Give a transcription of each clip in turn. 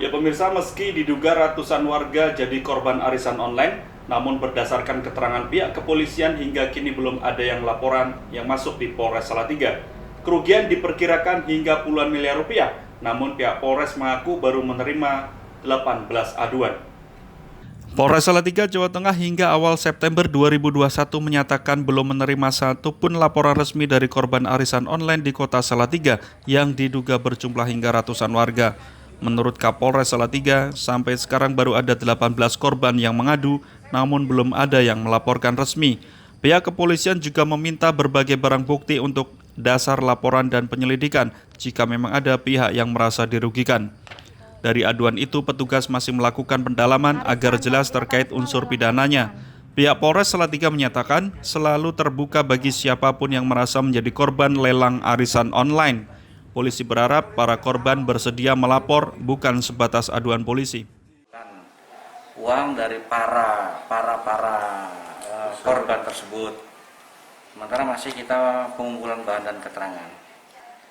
Ya pemirsa, meski diduga ratusan warga jadi korban arisan online, namun berdasarkan keterangan pihak kepolisian hingga kini belum ada yang laporan yang masuk di Polres Salatiga. Kerugian diperkirakan hingga puluhan miliar rupiah, namun pihak Polres mengaku baru menerima 18 aduan. Polres Salatiga, Jawa Tengah hingga awal September 2021 menyatakan belum menerima satupun laporan resmi dari korban arisan online di kota Salatiga yang diduga berjumlah hingga ratusan warga. Menurut Kapolres Salatiga, sampai sekarang baru ada 18 korban yang mengadu, namun belum ada yang melaporkan resmi. Pihak kepolisian juga meminta berbagai barang bukti untuk dasar laporan dan penyelidikan jika memang ada pihak yang merasa dirugikan. Dari aduan itu, petugas masih melakukan pendalaman agar jelas terkait unsur pidananya. Pihak Polres Salatiga menyatakan selalu terbuka bagi siapapun yang merasa menjadi korban lelang arisan online. Polisi berharap para korban bersedia melapor, bukan sebatas aduan polisi. Uang dari para korban tersebut. Sementara masih kita pengumpulan bahan dan keterangan.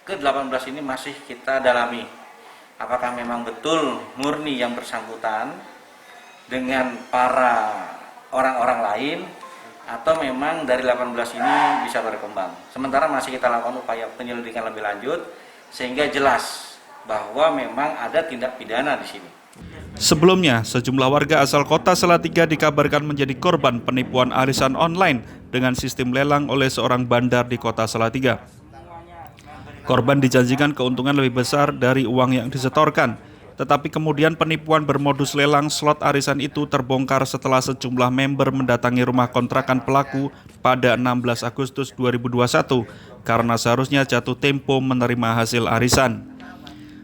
Ke-18 ini masih kita dalami. Apakah memang betul murni yang bersangkutan dengan para orang-orang lain, atau memang dari 18 ini bisa berkembang. Sementara masih kita lakukan upaya penyelidikan lebih lanjut sehingga jelas bahwa memang ada tindak pidana di sini. Sebelumnya, sejumlah warga asal kota Salatiga dikabarkan menjadi korban penipuan arisan online dengan sistem lelang oleh seorang bandar di kota Salatiga. Korban dijanjikan keuntungan lebih besar dari uang yang disetorkan, tetapi kemudian penipuan bermodus lelang slot arisan itu terbongkar setelah sejumlah member mendatangi rumah kontrakan pelaku pada 16 Agustus 2021 karena seharusnya jatuh tempo menerima hasil arisan.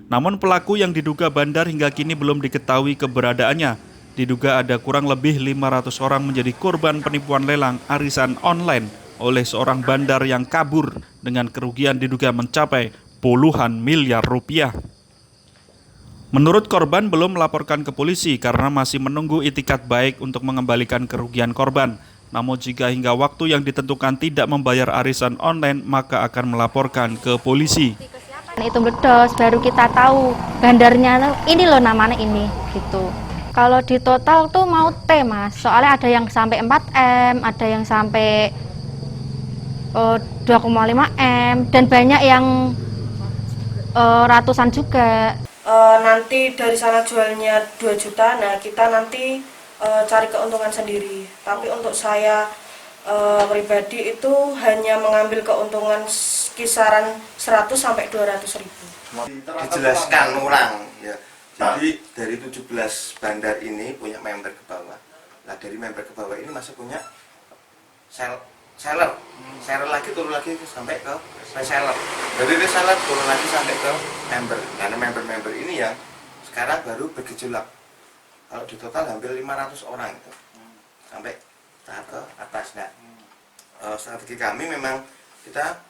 Namun pelaku yang diduga bandar hingga kini belum diketahui keberadaannya. Diduga ada kurang lebih 500 orang menjadi korban penipuan lelang arisan online oleh seorang bandar yang kabur dengan kerugian diduga mencapai puluhan miliar rupiah. Menurut korban belum melaporkan ke polisi karena masih menunggu itikat baik untuk mengembalikan kerugian korban. Namun jika hingga waktu yang ditentukan tidak membayar arisan online, maka akan melaporkan ke polisi. Itu meledos, baru kita tahu bandarnya ini loh namanya ini gitu. Kalau di total tuh mau T mas, soalnya ada yang sampai 4M, ada yang sampai 2,5M, dan banyak yang ratusan juga. Nanti dari sana jualnya 2 juta, nah kita nanti cari keuntungan sendiri. Tapi untuk saya pribadi itu hanya mengambil keuntungan kisaran 100 sampai 200 ribu. Dijelaskan ulang ya. Jadi dari 17 bandar ini punya member ke bawah. Nah dari member ke bawah ini masih punya seller lagi turun lagi sampai ke reseller. Dari reseller turun lagi sampai ke member. Karena member ini yang sekarang baru bergejolak. Kalau di total hampir 500 orang itu sampai tahap ke atas. Nah, strategi kami memang kita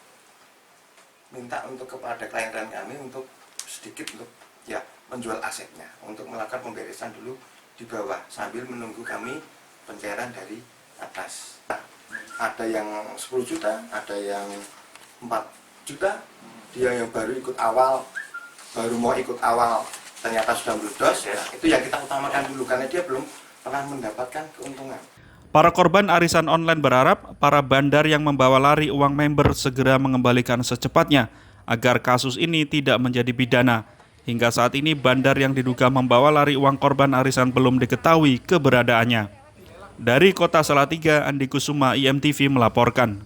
minta untuk kepada klien-klien kami untuk sedikit untuk ya menjual asetnya, untuk melakukan pemberesan dulu di bawah sambil menunggu kami pencairan dari atas. Ada yang 10 juta, ada yang 4 juta, dia yang baru ikut awal, baru mau ikut awal ternyata sudah meledos, ya itu yang kita utamakan dulu karena dia belum pernah mendapatkan keuntungan. Para korban arisan online berharap para bandar yang membawa lari uang member segera mengembalikan secepatnya agar kasus ini tidak menjadi pidana. Hingga saat ini bandar yang diduga membawa lari uang korban arisan belum diketahui keberadaannya. Dari Kota Salatiga, Andi Kusuma, IMTV melaporkan.